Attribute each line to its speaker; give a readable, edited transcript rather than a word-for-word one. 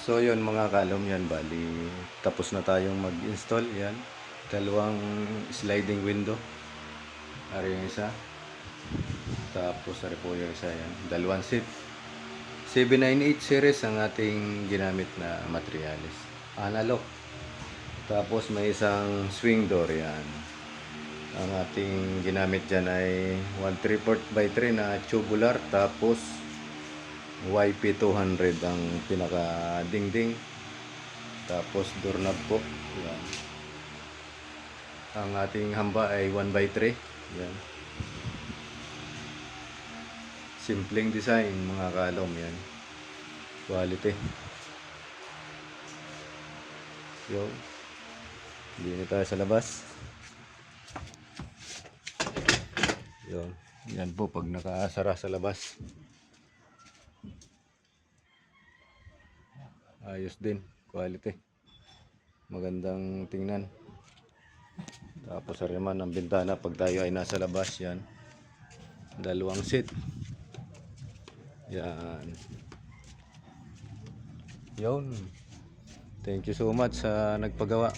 Speaker 1: So yun mga kalom, yan bali tapos na tayong mag-install. Yan, dalawang sliding window, ari yung isa, tapos ari po yung isa. Yan, dalawang seat. 798 series ang ating ginamit na materialis, analog. Tapos may isang swing door. Yan, ang ating ginamit dyan ay 1/3 na tubular, tapos YP200 ang pinaka dingding, tapos doorknob po. Yan, ang ating hamba ay 1/3. Yan, simpleng design mga kalom. Yan, quality. Yo, hindi na tayo sa labas. Yun, yan po pag nakasara sa labas, ayos din, quality, magandang tingnan. Tapos sa naman ang bintana pag tayo ay nasa labas. Yan, dalawang seat. Yan, yun, thank you so much sa nagpagawa.